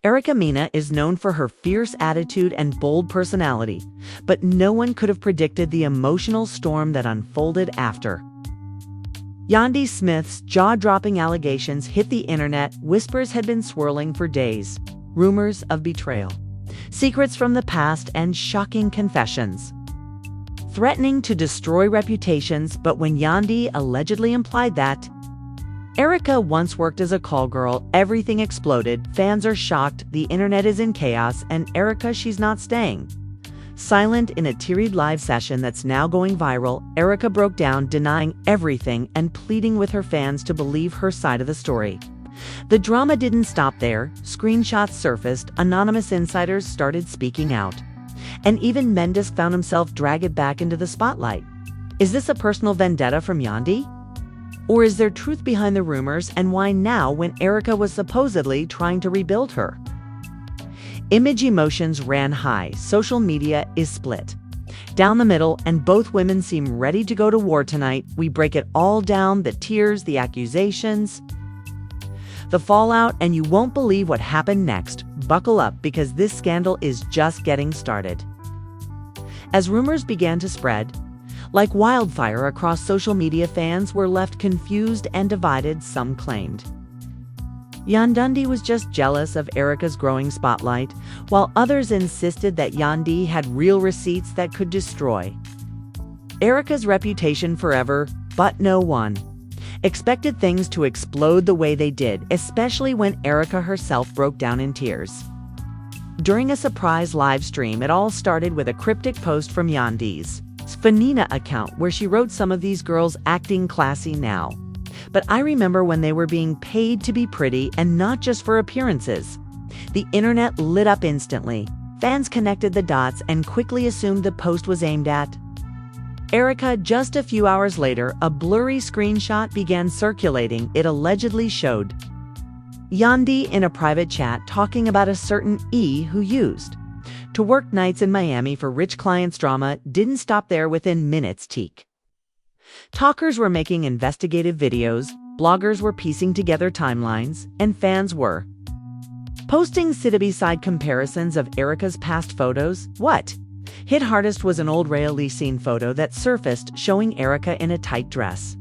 Erica Mena is known for her fierce attitude and bold personality, but no one could have predicted the emotional storm that unfolded after. Yandy Smith's jaw-dropping allegations hit the internet. Whispers had been swirling for days. Rumors of betrayal, secrets from the past, and shocking confessions, threatening to destroy reputations. But when Yandy allegedly implied that Erica once worked as a call girl, everything exploded. Fans are shocked, the internet is in chaos, and Erica, she's not staying silent. In a teary live session that's now going viral, Erica broke down, denying everything and pleading with her fans to believe her side of the story. The drama didn't stop there. Screenshots surfaced, anonymous insiders started speaking out, and even Mendes found himself dragged back into the spotlight. Is this a personal vendetta from Yandy? Or is there truth behind the rumors, and why now when Erica was supposedly trying to rebuild her? Image emotions ran high. Social media is split down the middle, and both women seem ready to go to war tonight. We break it all down: the tears, the accusations, the fallout, and you won't believe what happened next. Buckle up, because this scandal is just getting started. As rumors began to spread like wildfire across social media, fans were left confused and divided. Some claimed Yandy was just jealous of Erica's growing spotlight, while others insisted that Yandy had real receipts that could destroy Erica's reputation forever. But no one expected things to explode the way they did, especially when Erica herself broke down in tears during a surprise live stream. It all started with a cryptic post from Yandy's Fanina account, where she wrote, "Some of these girls acting classy now, but I remember when they were being paid to be pretty and not just for appearances." The internet lit up instantly. Fans connected the dots and quickly assumed the post was aimed at Erica. Just a few hours later, a blurry screenshot began circulating. It allegedly showed Yandy in a private chat talking about a certain E who used to work nights in Miami for rich clients. Drama didn't stop there. Within minutes, talkers were making investigative videos, bloggers were piecing together timelines, and fans were posting side-by-side comparisons of Erica's past photos. What hit hardest was an old Rayleigh photo that surfaced showing Erica in a tight dress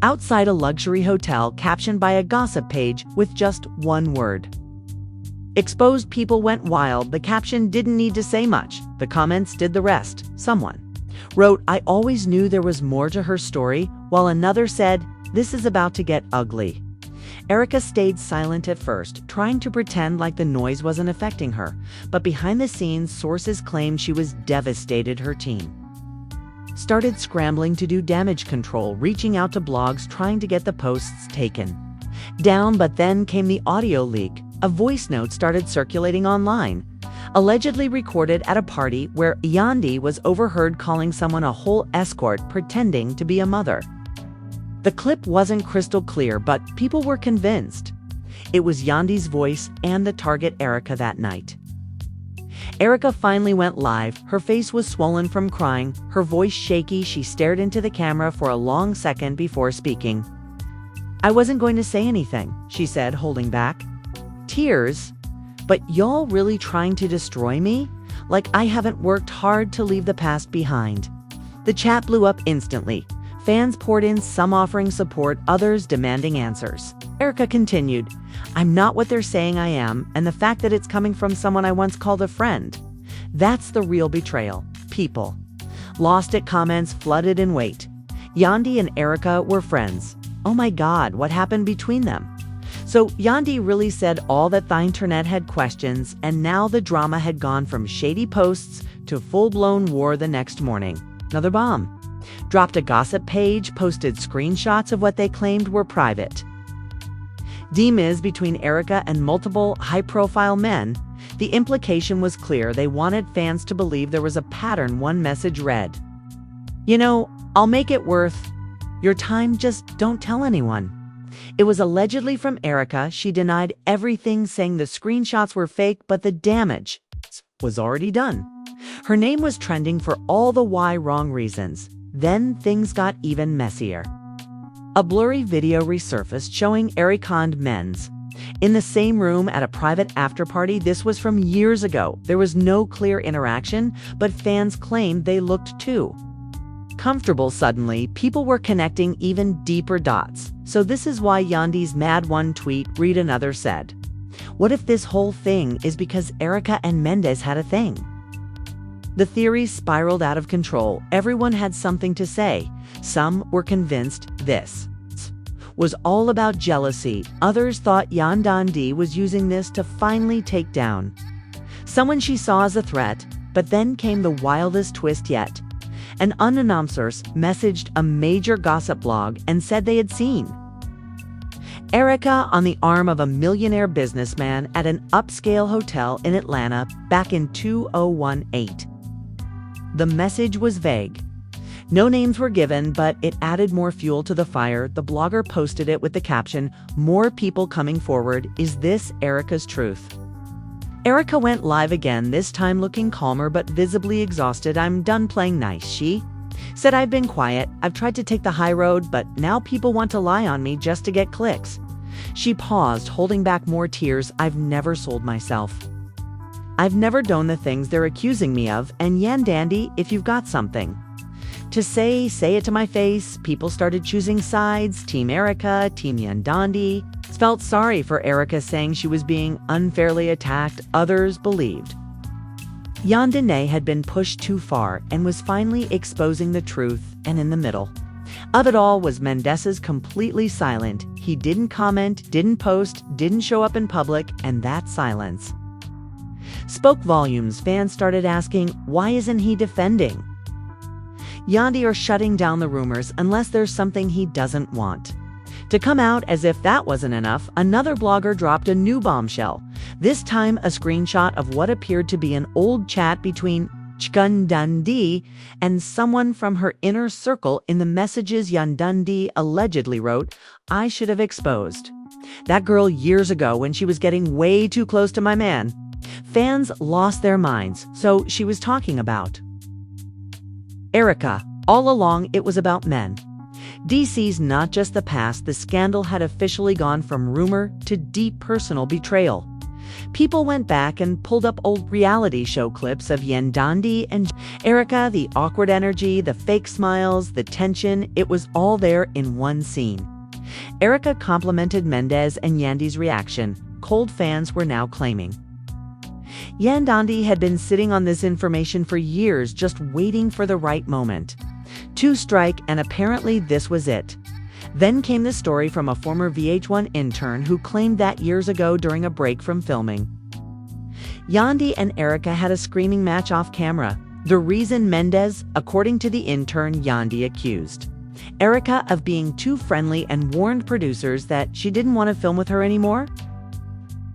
outside a luxury hotel, captioned by a gossip page with just one word: exposed. People went wild. The caption didn't need to say much. The comments did the rest. Someone wrote, "I always knew there was more to her story," while another said, "This is about to get ugly." Erica stayed silent at first, trying to pretend like the noise wasn't affecting her. But behind the scenes, sources claimed she was devastated. Her team started scrambling to do damage control, reaching out to blogs, trying to get the posts taken down. But then came the audio leak. A voice note started circulating online, allegedly recorded at a party where Yandy was overheard calling someone a whole escort, pretending to be a mother. The clip wasn't crystal clear, but people were convinced it was Yandy's voice and the target, Erica, that night. Erica finally went live. Her face was swollen from crying, her voice shaky. She stared into the camera for a long second before speaking. "I wasn't going to say anything," she said, holding back tears. "But y'all really trying to destroy me? Like I haven't worked hard to leave the past behind." The chat blew up instantly. Fans poured in, some offering support, others demanding answers. Erica continued, "I'm not what they're saying I am, and the fact that it's coming from someone I once called a friend, that's the real betrayal." People lost it. Comments flooded in. Wait, Yandy and Erica were friends? Oh my God, what happened between them? So Yandy really said all that the internet had questions, and now the drama had gone from shady posts to full-blown war. The next morning, another bomb dropped. A gossip page posted screenshots of what they claimed were private DMs between Erica and multiple high-profile men. The implication was clear. They wanted fans to believe there was a pattern. One message read, "You know, I'll make it worth your time, just don't tell anyone." It was allegedly from Erica. She denied everything, saying the screenshots were fake, but the damage was already done. Her name was trending for all the wrong reasons. Then things got even messier. A blurry video resurfaced showing Erica and Men's In the same room at a private after-party. This was from years ago. There was no clear interaction, but fans claimed they looked too comfortable. Suddenly, people were connecting even deeper dots. So this is why Yandy's Mad One tweet, read another, said, "What if this whole thing is because Erica and Mendes had a thing?" The theories spiraled out of control. Everyone had something to say. Some were convinced this was all about jealousy. Others thought Yandy was using this to finally take down someone she saw as a threat. But then came the wildest twist yet. An unknown source messaged a major gossip blog and said they had seen Erica on the arm of a millionaire businessman at an upscale hotel in Atlanta back in 2018. The message was vague. No names were given, but it added more fuel to the fire. The blogger posted it with the caption, "More people coming forward. Is this Erica's truth?" Erica went live again, this time looking calmer but visibly exhausted. "I'm done playing nice," she said. "I've been quiet. I've tried to take the high road, but now people want to lie on me just to get clicks." She paused, holding back more tears. "I've never sold myself. I've never done the things they're accusing me of, and Yandy, if you've got something to say it to my face." People started choosing sides, Team Erica, Team Yandy. Felt sorry for Erica, saying she was being unfairly attacked. Others believed Yandy had been pushed too far and was finally exposing the truth. And in the middle of it all was Mendes, completely silent. He didn't comment, didn't post, didn't show up in public, and that silence spoke volumes. Fans started asking, why isn't he defending Yandy or shutting down the rumors unless there's something he doesn't want to come out? As if that wasn't enough, another blogger dropped a new bombshell. This time a screenshot of what appeared to be an old chat between Yandy and someone from her inner circle. In the messages, Yandy allegedly wrote, "I should have exposed that girl years ago when she was getting way too close to my man." Fans lost their minds. So she was talking about Erica. All along, it was about men. DC's not just the past. The scandal had officially gone from rumor to deep personal betrayal. People went back and pulled up old reality show clips of Yandy and Erica, the awkward energy, the fake smiles, the tension. It was all there in one scene. Erica complimented Mendes, and Yandy's reaction. Cold fans were now claiming Yandy had been sitting on this information for years, just waiting for the right moment to strike, and apparently this was it. Then came the story from a former VH1 intern who claimed that years ago during a break from filming, Yandy and Erica had a screaming match off camera. The reason Mendes, according to the intern, Yandy accused Erica of being too friendly and warned producers that she didn't want to film with her anymore.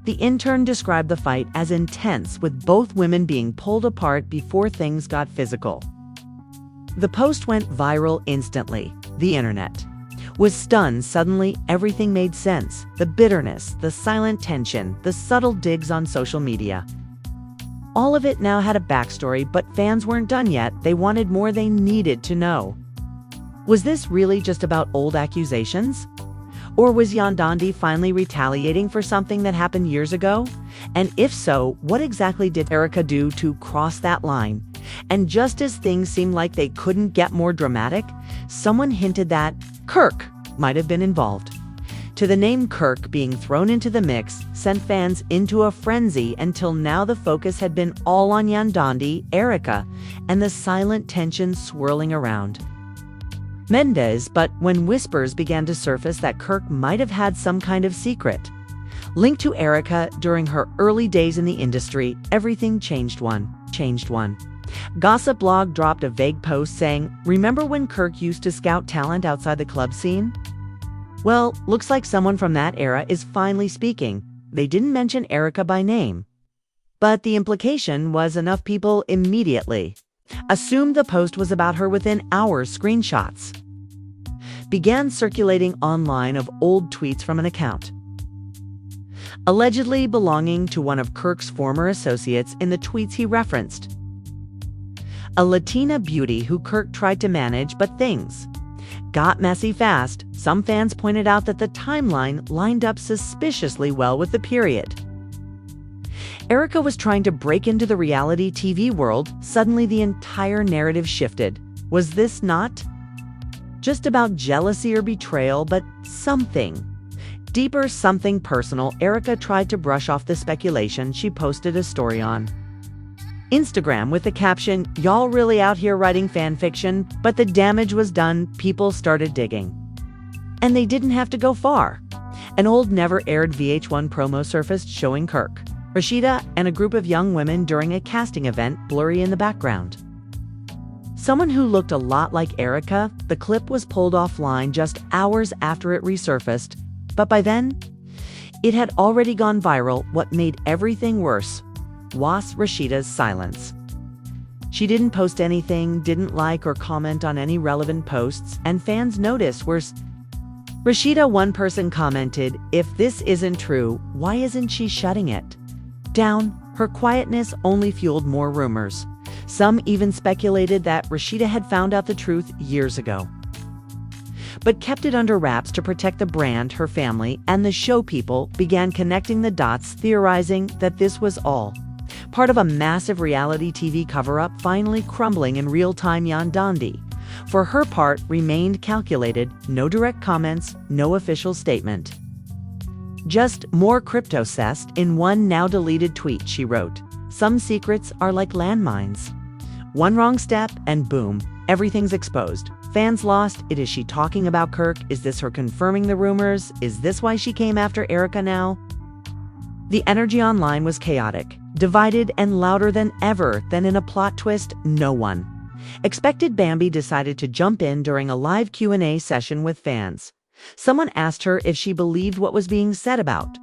The intern described the fight as intense, with both women being pulled apart before things got physical. The post went viral instantly. The internet was stunned. Suddenly, everything made sense. The bitterness, the silent tension, the subtle digs on social media. All of it now had a backstory, but fans weren't done yet. They wanted more. They needed to know. Was this really just about old accusations? Or was Yandy finally retaliating for something that happened years ago? And if so, what exactly did Erica do to cross that line? And just as things seemed like they couldn't get more dramatic, someone hinted that Kirk might have been involved. To the name Kirk being thrown into the mix sent fans into a frenzy. Until now, the focus had been all on Yandy, Erica, and the silent tension swirling around Mendes. But when whispers began to surface that Kirk might have had some kind of secret linked to Erica during her early days in the industry, everything changed. One gossip blog dropped a vague post saying, "Remember when Kirk used to scout talent outside the club scene? Well, looks like someone from that era is finally speaking." They didn't mention Erica by name, but the implication was enough. People immediately assumed the post was about her. Within hours, screenshots began circulating online of old tweets from an account allegedly belonging to one of Kirk's former associates. In the tweets, he referenced a Latina beauty who Kirk tried to manage, but things got messy fast. Some fans pointed out that the timeline lined up suspiciously well with the period. Erika was trying to break into the reality TV world. Suddenly, the entire narrative shifted. Was this not just about jealousy or betrayal, but something deeper, something personal? Erika tried to brush off the speculation. She posted a story on Instagram with the caption, "Y'all really out here writing fan fiction?" But the damage was done. People started digging. And they didn't have to go far. An old never-aired VH1 promo surfaced showing Kirk, Rashida, and a group of young women during a casting event, blurry in the background. Someone who looked a lot like Erika. The clip was pulled offline just hours after it resurfaced, but by then, it had already gone viral. What made everything worse was Rashida's silence. She didn't post anything, didn't like or comment on any relevant posts, and fans noticed worse. Rashida, one person commented, "If this isn't true, why isn't she shutting it down?" Her quietness only fueled more rumors. Some even speculated that Rashida had found out the truth years ago, but kept it under wraps to protect the brand. Her family and the show people began connecting the dots, theorizing that this was all part of a massive reality TV cover-up finally crumbling in real time. Yandy, for her part, remained calculated. No direct comments, no official statement. Just more crypto cessed. In one now deleted tweet, she wrote, "Some secrets are like landmines. One wrong step and boom, everything's exposed. Fans lost. Is she talking about Kirk? Is this her confirming the rumors? Is this why she came after Erika now?" The energy online was chaotic, divided, and louder than ever. Then, in a plot twist no one expected, Bambi decided to jump in during a live Q&A session with fans. Someone asked her if she believed what was being said about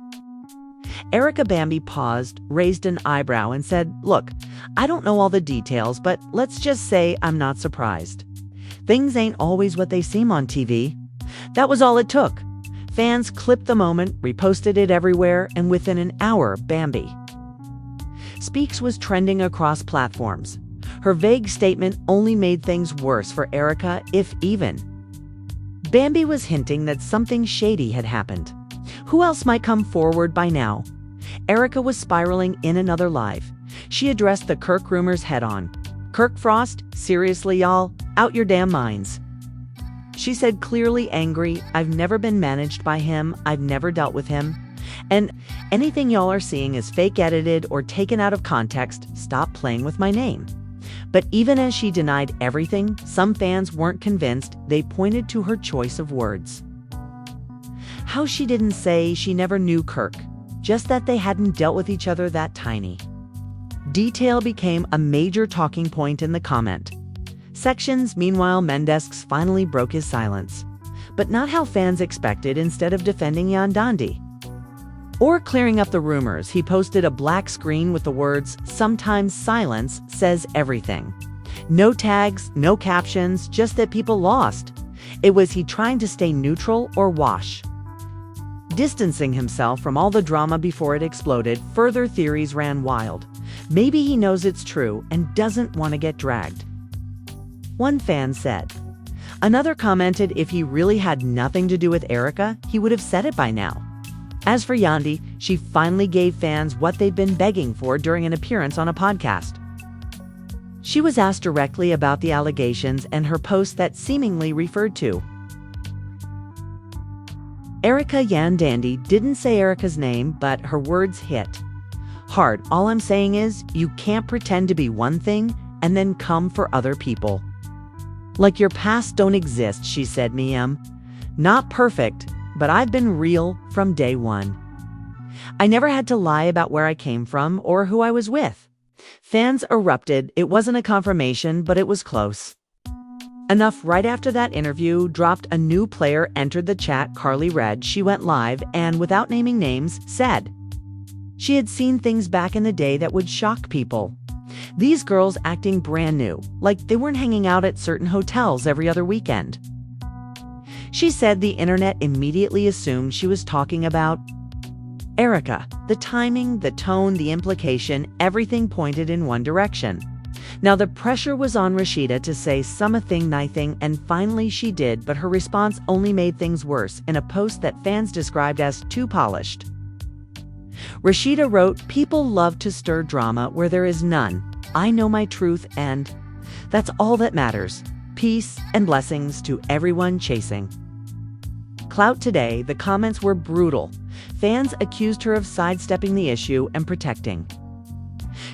Erika. Bambi paused, raised an eyebrow, and said, "Look, I don't know all the details, but let's just say I'm not surprised. Things ain't always what they seem on TV." That was all it took. Fans clipped the moment, reposted it everywhere, and within an hour, Bambi Speaks was trending across platforms. Her vague statement only made things worse for Erika, if even. Bambi was hinting that something shady had happened. Who else might come forward by now? Erika was spiraling in another live. She addressed the Kirk rumors head-on. "Kirk Frost, seriously, y'all? Out your damn minds," she said, clearly angry. "I've never been managed by him. I've never dealt with him. And anything y'all are seeing is fake, edited, or taken out of context. Stop playing with my name." But even as she denied everything, some fans weren't convinced. They pointed to her choice of words. How she didn't say she never knew Kirk, just that they hadn't dealt with each other. That tiny detail became a major talking point in the comment sections. Meanwhile, Mendes finally broke his silence, but not how fans expected. Instead of defending Yandy or clearing up the rumors, he posted a black screen with the words, "Sometimes silence says everything." No tags, no captions, just that people lost. Was he trying to stay neutral or wash, distancing himself from all the drama before it exploded? Further theories ran wild. Maybe he knows it's true and doesn't want to get dragged, one fan said. Another commented if he really had nothing to do with Erika, he would have said it by now. As for Yandy, she finally gave fans what they'd been begging for during an appearance on a podcast. She was asked directly about the allegations and her post that seemingly referred to Erika. Yandy didn't say Erika's name, but her words hit hard. "All I'm saying is, you can't pretend to be one thing and then come for other people like your past don't exist," she said. Not perfect, but I've been real from day one. I never had to lie about where I came from or who I was with." Fans erupted. It wasn't a confirmation, but it was close enough. Right after that interview dropped, a new player entered the chat, Carly Red. She went live and, without naming names, said she had seen things back in the day that would shock people. These girls acting brand new, like they weren't hanging out at certain hotels every other weekend. She said the internet immediately assumed she was talking about Erika. The timing, the tone, the implication, everything pointed in one direction. Now the pressure was on Rashida to say something nothing, and finally she did, but her response only made things worse in a post that fans described as too polished. Rashida wrote, "People love to stir drama where there is none. I know my truth and that's all that matters. Peace and blessings to everyone chasing." Clout today, the comments were brutal. Fans accused her of sidestepping the issue and protecting.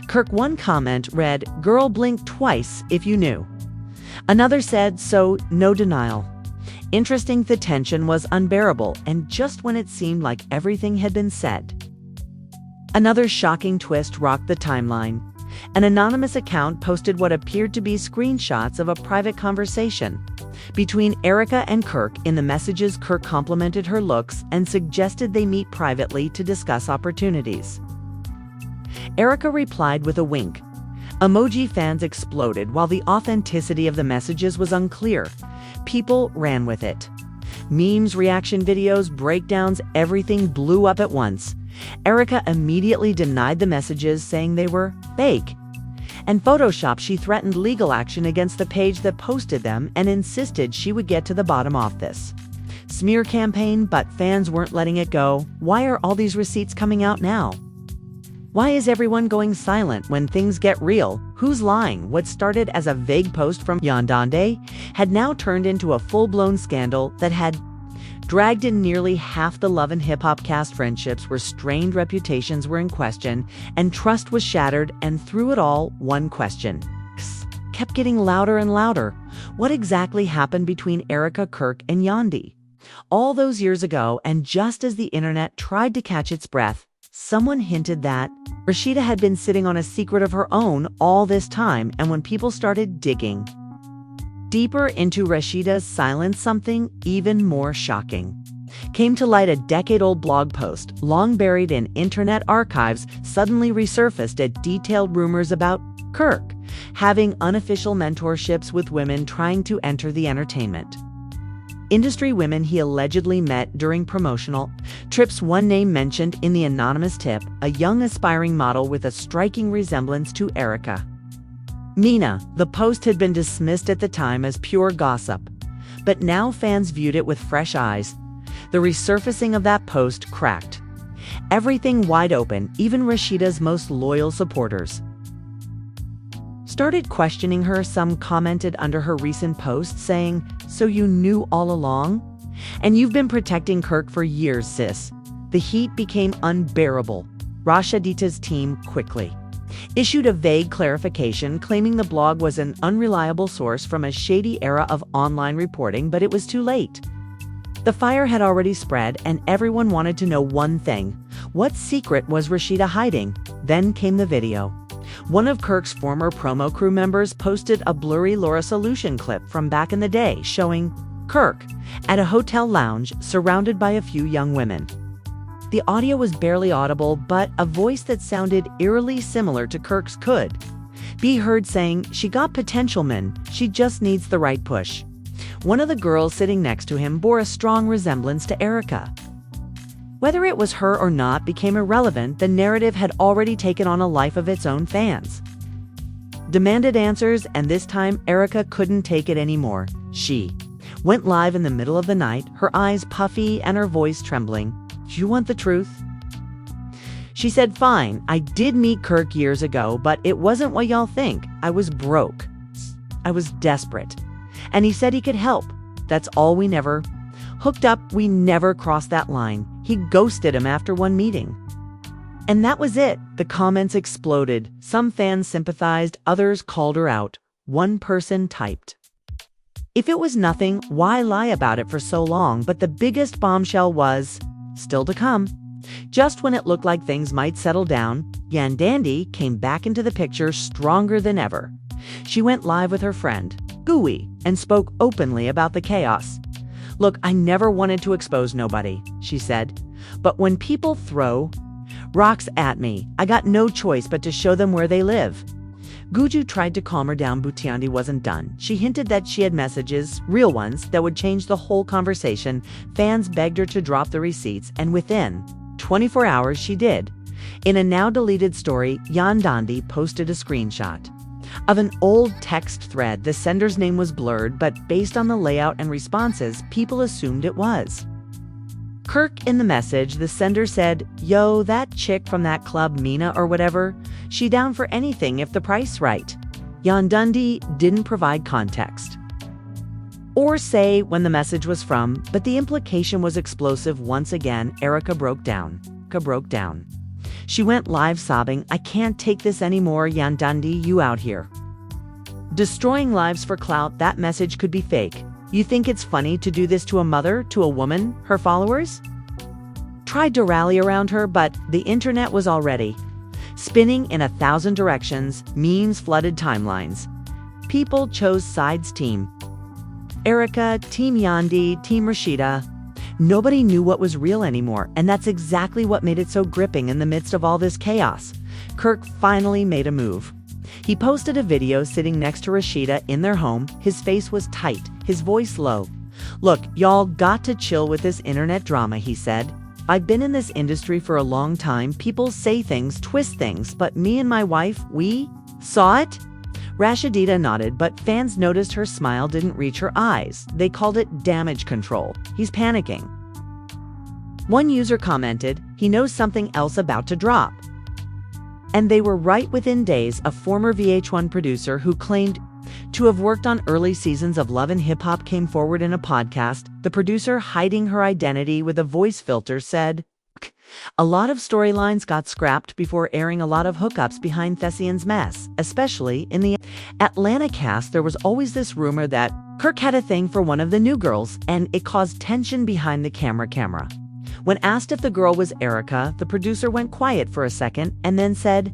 Kirk, one comment read, "Girl, blink twice if you knew." Another said, "So, no denial." Interesting, the tension was unbearable, and just when it seemed like everything had been said. Another shocking twist rocked the timeline. An anonymous account posted what appeared to be screenshots of a private conversation between Erica and Kirk. In the messages, Kirk complimented her looks and suggested they meet privately to discuss opportunities. Erica replied with a wink. Emoji fans exploded while the authenticity of the messages was unclear. People ran with it. Memes, reaction videos, breakdowns, everything blew up at once. Erica immediately denied the messages, saying they were fake. And Photoshop, she threatened legal action against the page that posted them and insisted she would get to the bottom of this smear campaign, but fans weren't letting it go. Why are all these receipts coming out now? Why is everyone going silent when things get real? Who's lying? What started as a vague post from Yandy had now turned into a full-blown scandal that had dragged in nearly half the love and hip-hop cast. Friendships were strained, reputations were in question, and trust was shattered. And through it all, one question kept getting louder and louder. What exactly happened between Erica, Kirk, and Yandy? All those years ago, and just as the internet tried to catch its breath, someone hinted that Rashida had been sitting on a secret of her own all this time. And when people started digging deeper into Rashida's silence, something even more shocking came to light. A decade-old blog post, long buried in internet archives, suddenly resurfaced. It detailed rumors about Kirk having unofficial mentorships with women trying to enter the entertainment industry, women he allegedly met during promotional trips. One name mentioned in the anonymous tip, a young aspiring model with a striking resemblance to Erica. Mina. The post had been dismissed at the time as pure gossip, but now fans viewed it with fresh eyes. The resurfacing of that post cracked everything wide open. Even Rashida's most loyal supporters started questioning her. Some commented under her recent post saying, "So you knew all along? And you've been protecting Kirk for years, sis." The heat became unbearable. Rashida's team quickly issued a vague clarification, claiming the blog was an unreliable source from a shady era of online reporting, but it was too late. The fire had already spread, and everyone wanted to know one thing: what secret was Rashida hiding? Then came the video. One of Kirk's former promo crew members posted a blurry Laura Solution clip from back in the day showing Kirk at a hotel lounge surrounded by a few young women. The audio was barely audible, but a voice that sounded eerily similar to Kirk's could be heard saying, "She got potential men, she just needs the right push." One of the girls sitting next to him bore a strong resemblance to Erica. Whether it was her or not became irrelevant. The narrative had already taken on a life of its own. Fans demanded answers, and this time Erica couldn't take it anymore. She went live in the middle of the night, her eyes puffy and her voice trembling. "Do you want the truth?" She said, "Fine, I did meet Kirk years ago, but it wasn't what y'all think. I was broke. I was desperate. And he said he could help. That's all. We never hooked up. We never crossed that line. He ghosted him after one meeting." And that was it. The comments exploded. Some fans sympathized, others called her out. One person typed, "If it was nothing, why lie about it for so long?" But the biggest bombshell was still to come. Just when it looked like things might settle down, Yandy came back into the picture stronger than ever. She went live with her friend, Gooey, and spoke openly about the chaos. "Look, I never wanted to expose nobody," she said, "but when people throw rocks at me, I got no choice but to show them where they live." Guju tried to calm her down, but Yandy wasn't done. She hinted that she had messages, real ones, that would change the whole conversation. Fans begged her to drop the receipts, and within 24 hours she did. In a now deleted story, Yandy posted a screenshot. of an old text thread. The sender's name was blurred, but based on the layout and responses, people assumed it was Kirk. In the message, the sender said, "Yo, that chick from that club, Mina or whatever, she down for anything if the price right." Yandy didn't provide context or say when the message was from, but the implication was explosive. Once again, Erica broke down. She went live sobbing, "I can't take this anymore, Yandy, you out here destroying lives for clout. That message could be fake. You think it's funny to do this to a mother, to a woman?" Her followers tried to rally around her, but the internet was already spinning in 1,000 directions. Memes flooded timelines. People chose sides: Team Erica, Team Yandy, Team Rashida. Nobody knew what was real anymore, and that's exactly what made it so gripping. In the midst of all this chaos, Kirk finally made a move. He posted a video sitting next to Rashida in their home. His face was tight, his voice low. "Look, y'all got to chill with this internet drama," he said. "I've been in this industry for a long time. People say things, twist things, but me and my wife, we saw it." Rashida nodded, but fans noticed her smile didn't reach her eyes. They called it damage control. "He's panicking." One user commented, "He knows something else about to drop." And they were right. Within days, a former VH1 producer who claimed to have worked on early seasons of Love and Hip Hop came forward in a podcast. The producer, hiding her identity with a voice filter, said, "A lot of storylines got scrapped before airing. A lot of hookups behind Thessian's mess, especially in the Atlanta cast. There was always this rumor that Kirk had a thing for one of the new girls, and it caused tension behind the camera. When asked if the girl was Erica, the producer went quiet for a second and then said,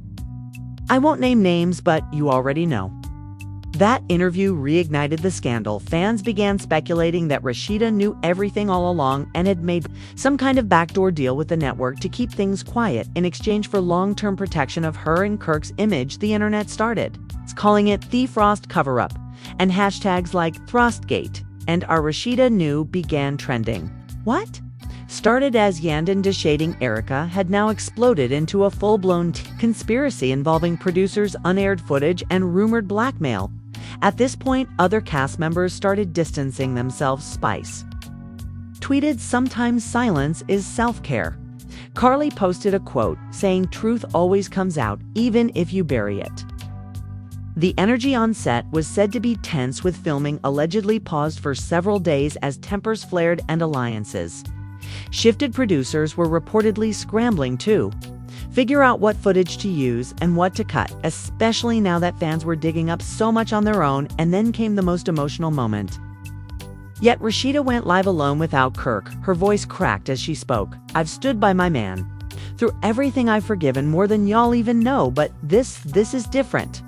'I won't name names, but you already know.'" That interview reignited the scandal. Fans began speculating that Rashida knew everything all along and had made some kind of backdoor deal with the network to keep things quiet in exchange for long-term protection of her and Kirk's image. The internet started calling it the Frost cover-up, and hashtags like Frostgate and Our Rashida Knew began trending. What started as Yandy shading Erica had now exploded into a full-blown conspiracy involving producers, unaired footage, and rumored blackmail. At this point, other cast members started distancing themselves. Spice tweeted, "Sometimes silence is self-care." Carly posted a quote saying, "Truth always comes out, even if you bury it." The energy on set was said to be tense, with filming allegedly paused for several days as tempers flared and alliances shifted. Producers were reportedly scrambling to figure out what footage to use and what to cut, especially now that fans were digging up so much on their own. And then came the most emotional moment. Yet Rashida went live alone without Kirk. Her voice cracked as she spoke. "I've stood by my man through everything. I've forgiven more than y'all even know, but this is different."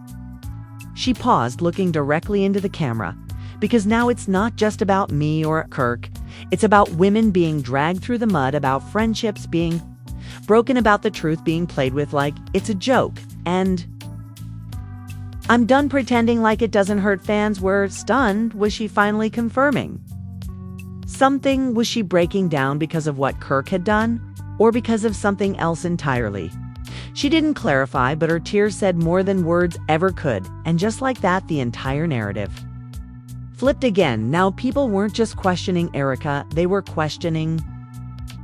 She paused, looking directly into the camera. "Because now it's not just about me or Kirk. It's about women being dragged through the mud, about friendships being broken, about the truth being played with like it's a joke. And I'm done pretending like it doesn't hurt." Fans were stunned. Was she finally confirming something? Was she breaking down because of what Kirk had done, or because of something else entirely? She didn't clarify, but her tears said more than words ever could. And just like that, the entire narrative flipped again. Now people weren't just questioning Erica, they were questioning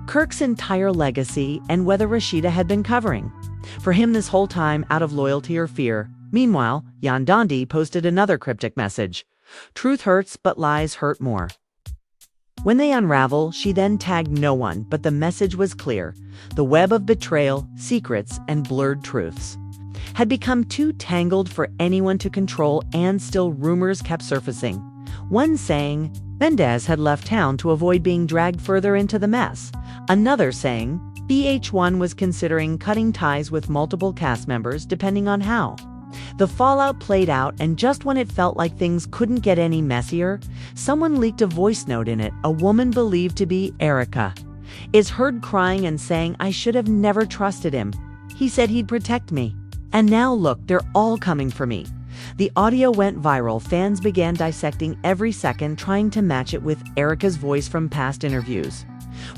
Kirk's entire legacy and whether Rashida had been covering for him this whole time out of loyalty or fear. Meanwhile, Yandy posted another cryptic message. "Truth hurts, but lies hurt more. When they unravel," she then tagged no one, but the message was clear. The web of betrayal, secrets, and blurred truths had become too tangled for anyone to control, and still rumors kept surfacing. One saying Mendez had left town to avoid being dragged further into the mess. Another saying VH1 was considering cutting ties with multiple cast members depending on how the fallout played out. And just when it felt like things couldn't get any messier, someone leaked a voice note. In it, a woman believed to be Erica is heard crying and saying, "I should have never trusted him. He said he'd protect me. And now look, they're all coming for me." The audio went viral. Fans began dissecting every second, trying to match it with Erica's voice from past interviews.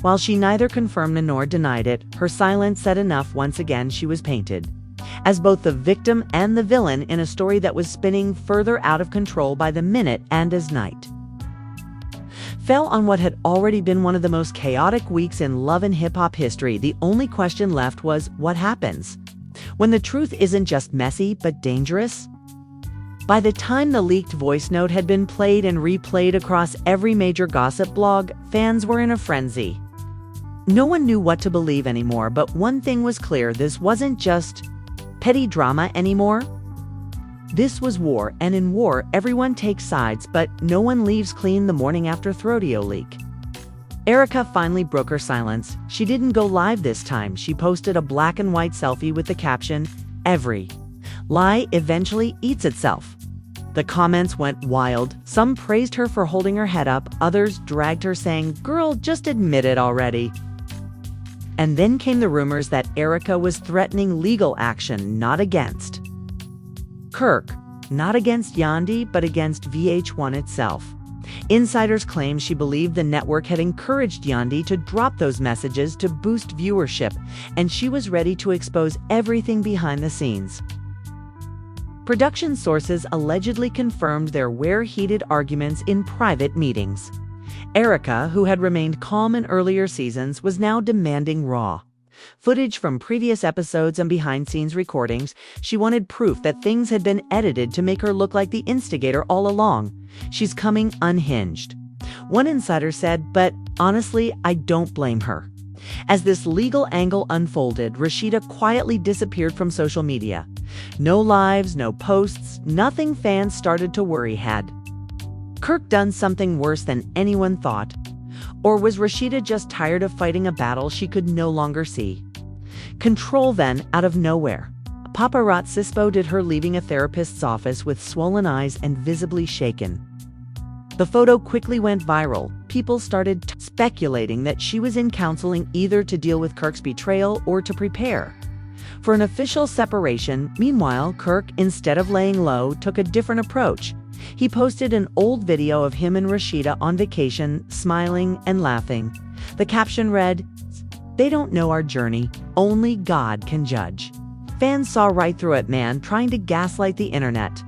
While she neither confirmed nor denied it, her silence said enough. Once again, she was painted as both the victim and the villain in a story that was spinning further out of control by the minute and as night fell on what had already been one of the most chaotic weeks in love and hip-hop history. The only question left was, what happens when the truth isn't just messy but dangerous? By the time the leaked voice note had been played and replayed across every major gossip blog, fans were in a frenzy. No one knew what to believe anymore, but one thing was clear: this wasn't just petty drama anymore. This was war, and in war, everyone takes sides, but no one leaves clean the morning after Throdio leak. Erica finally broke her silence. She didn't go live this time. She posted a black and white selfie with the caption, "Every lie eventually eats itself." The comments went wild. Some praised her for holding her head up. Others dragged her, saying, "Girl, just admit it already." And then came the rumors that Erica was threatening legal action, not against Kirk, not against Yandy, but against VH1 itself. Insiders claim she believed the network had encouraged Yandy to drop those messages to boost viewership, and she was ready to expose everything behind the scenes. Production sources allegedly confirmed there were heated arguments in private meetings. Erica, who had remained calm in earlier seasons, was now demanding raw footage from previous episodes and behind-scenes recordings. She wanted proof that things had been edited to make her look like the instigator all along. She's coming unhinged. One insider said, but honestly, I don't blame her. As this legal angle unfolded, Rashida quietly disappeared from social media. No lives, no posts, nothing fans started to worry. Had Kirk done something worse than anyone thought? Or was Rashida just tired of fighting a battle she could no longer see? Control then, out of nowhere. Paparazzi spotted her leaving a therapist's office with swollen eyes and visibly shaken. The photo quickly went viral. People started speculating that she was in counseling, either to deal with Kirk's betrayal or to prepare for an official separation. Meanwhile, Kirk, instead of laying low, took a different approach. He posted an old video of him and Rashida on vacation, smiling and laughing. The caption read, "They don't know our journey. Only God can judge." Fans saw right through it. Man trying to gaslight the internet.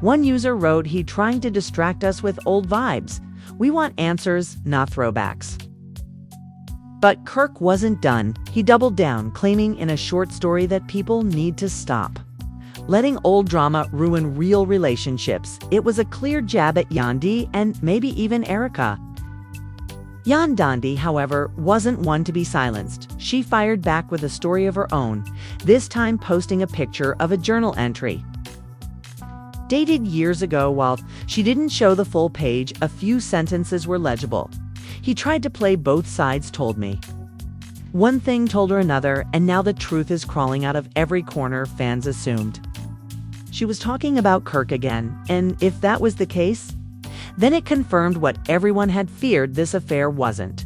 One user wrote, "He trying to distract us with old vibes. We want answers, not throwbacks." But Kirk wasn't done. He doubled down, claiming in a short story that people need to stop letting old drama ruin real relationships. It was a clear jab at Yandy and maybe even Erica. Yandy, however, wasn't one to be silenced. She fired back with a story of her own, this time posting a picture of a journal entry dated years ago. While she didn't show the full page, a few sentences were legible. "He tried to play both sides, told me one thing, told her another, and now the truth is crawling out of every corner." Fans assumed she was talking about Kirk again, and if that was the case, then it confirmed what everyone had feared. This affair wasn't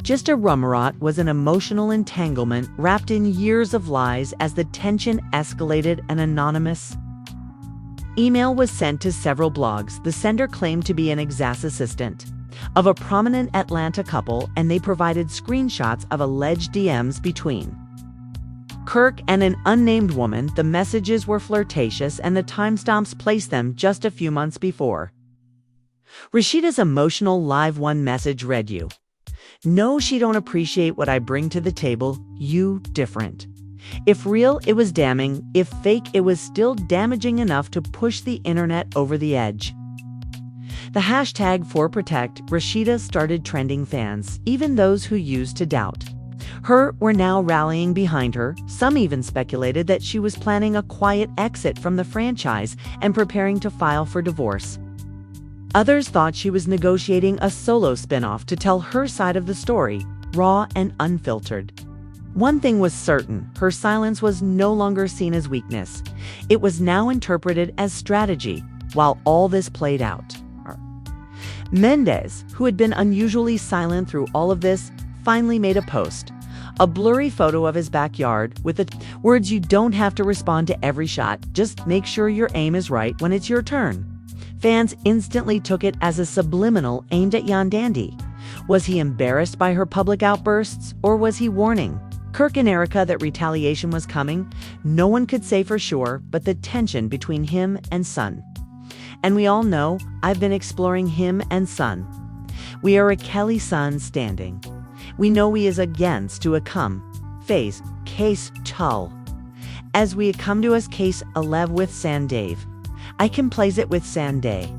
just a rumorot, was an emotional entanglement wrapped in years of lies. As the tension escalated, an anonymous email was sent to several blogs. The sender claimed to be an exas assistant of a prominent Atlanta couple, and they provided screenshots of alleged DMs between Kirk and an unnamed woman. The messages were flirtatious, and the timestamps placed them just a few months before. Rashida's emotional live one message read, "You know she don't appreciate what I bring to the table. You different." If real, it was damning. If fake, it was still damaging enough to push the internet over the edge. The hashtag #ForProtect Rashida started trending. Fans, even those who used to doubt her, were now rallying behind her. Some even speculated that she was planning a quiet exit from the franchise and preparing to file for divorce. Others thought she was negotiating a solo spin-off to tell her side of the story, raw and unfiltered. One thing was certain: her silence was no longer seen as weakness. It was now interpreted as strategy. While all this played out, Mendez, who had been unusually silent through all of this, finally made a post. A blurry photo of his backyard with the words, "You don't have to respond to every shot. Just make sure your aim is right when it's your turn." Fans instantly took it as a subliminal aimed at Yandy. Was he embarrassed by her public outbursts, or was he warning Kirk and Erica that retaliation was coming. No one could say for sure, but the tension between him and Sun. And we all know I've been exploring him and Sun. We are a Kelly Sun standing. We know we is against to a come, face, case tull. As we come to us case 11 with Sandave. I can place it with Sanday.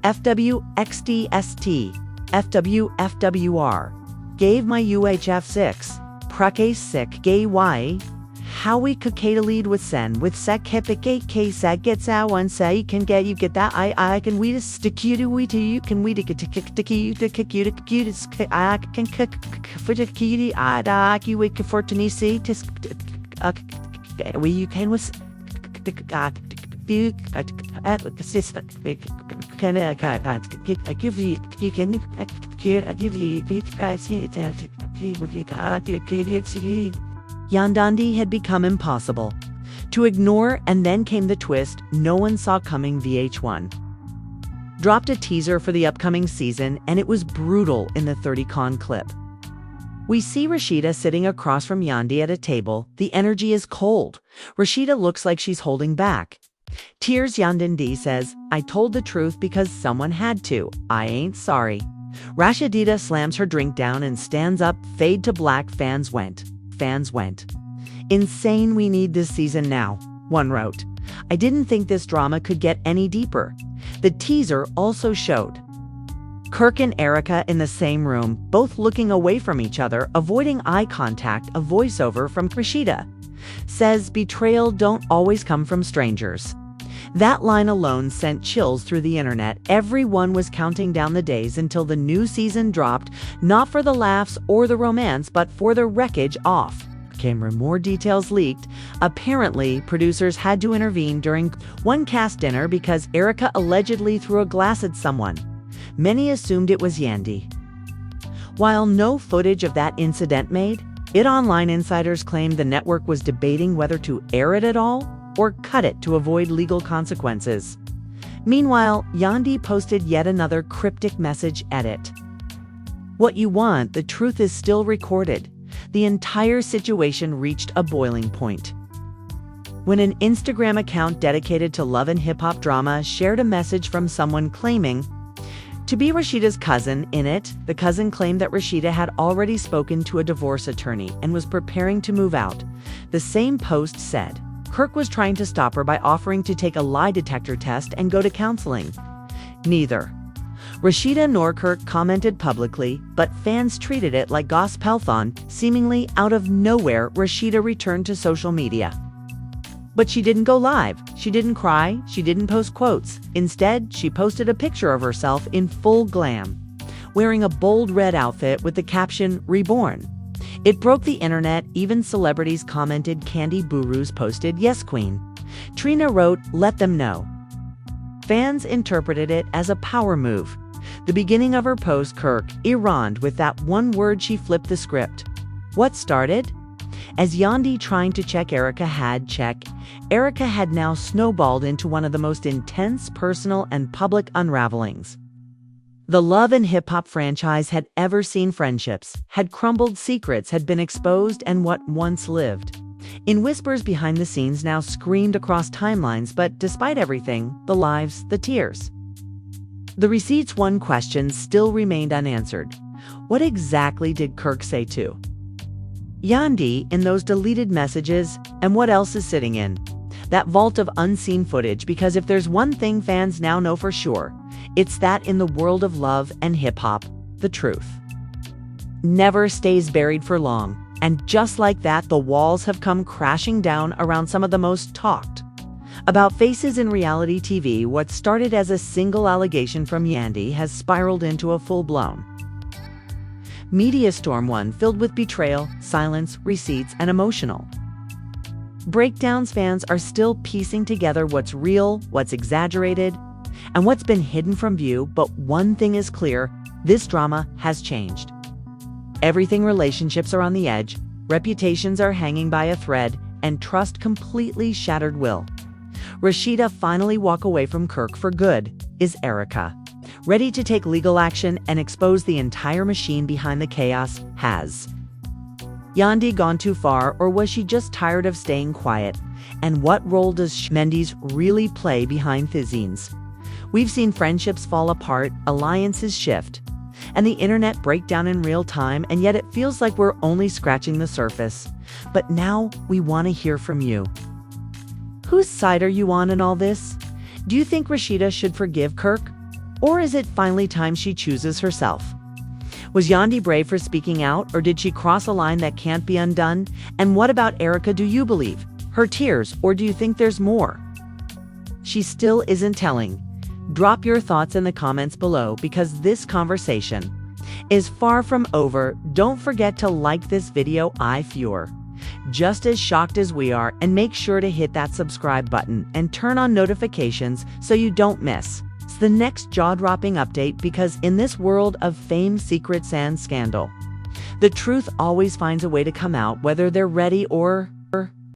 FWXDST, FWFWR. Gave my UHF6. Prake sick gay y. How we could lead with sen with sec hepicate k sag gets out one say you can get you get that I can we to stick you to we to you can we to get to kick you to kick you to kick you to I can cook for the key I you wake for to see to we you can was can I give you can give you guys Yandy had become impossible. To ignore, and then came the twist no one saw coming. VH1 dropped a teaser for the upcoming season, and it was brutal in the 30-con clip. We see Rashida sitting across from Yandy at a table. The energy is cold. Rashida looks like she's holding back. Tears. Yandy says, I told the truth because someone had to. I ain't sorry. Rashida slams her drink down and stands up. Fade to black. Fans went. Insane. We need this season now, one wrote. I didn't think this drama could get any deeper. The teaser also showed Kirk and Erica in the same room, both looking away from each other, avoiding eye contact. A voiceover from Rashida says betrayal don't always come from strangers. That line alone sent chills through the internet. Everyone was counting down the days until the new season dropped, not for the laughs or the romance, but for the wreckage off camera. More details leaked. Apparently, producers had to intervene during one cast dinner because Erica allegedly threw a glass at someone. Many assumed it was Yandy. While no footage of that incident made it online, insiders claimed the network was debating whether to air it at all or cut it to avoid legal consequences. Meanwhile, Yandy posted yet another cryptic message edit. What you want, the truth is still recorded. The entire situation reached a boiling point when an Instagram account dedicated to love and hip-hop drama shared a message from someone claiming to be Rashida's cousin. In it, the cousin claimed that Rashida had already spoken to a divorce attorney and was preparing to move out. The same post said Kirk was trying to stop her by offering to take a lie detector test and go to counseling. Neither Rashida nor Kirk commented publicly, but fans treated it like gospelthon. Seemingly out of nowhere, Rashida returned to social media. But she didn't go live. She didn't cry. She didn't post quotes. Instead, she posted a picture of herself in full glam, wearing a bold red outfit with the caption, Reborn. It broke the internet. Even celebrities commented. Candy Burus posted, Yes Queen. Trina wrote, Let them know. Fans interpreted it as a power move. The beginning of her post, Kirk Iraned with that one word. She flipped the script. What started as Yandy trying to check Erica had now snowballed into one of the most intense personal and public unravelings the love and hip-hop franchise had ever seen. Friendships had crumbled, secrets had been exposed, and what once lived in whispers behind the scenes now screamed across timelines. But despite everything, the lives, the tears, the receipts, one question still remained unanswered. What exactly did Kirk say to Yandy in those deleted messages, and what else is sitting in that vault of unseen footage? Because if there's one thing fans now know for sure, it's that in the world of love and hip-hop, the truth never stays buried for long. And just like that, the walls have come crashing down around some of the most talked about faces in reality TV. What started as a single allegation from Yandy has spiraled into a full-blown media storm, one filled with betrayal, silence, receipts, and emotional breakdowns. Fans are still piecing together what's real, what's exaggerated, and what's been hidden from view. But one thing is clear, this drama has changed everything. Relationships are on the edge, reputations are hanging by a thread, and trust completely shattered. Will Rashida finally walk away from Kirk for good? Is Erica ready to take legal action and expose the entire machine behind the chaos? Has Yandy gone too far, or was she just tired of staying quiet? And what role does Mendes really play behind the scenes? We've seen friendships fall apart, alliances shift, and the internet break down in real time, and yet it feels like we're only scratching the surface. But now we want to hear from you. Whose side are you on in all this? Do you think Rashida should forgive Kirk? Or is it finally time she chooses herself? Was Yandy brave for speaking out, or did she cross a line that can't be undone? And what about Erica, do you believe? Her tears, or do you think there's more? She still isn't telling. Drop your thoughts in the comments below, because this conversation is far from over. Don't forget to like this video if you're just as shocked as we are, and make sure to hit that subscribe button and turn on notifications so you don't miss the next jaw-dropping update, because in this world of fame, secrets, and scandal, the truth always finds a way to come out, whether they're ready or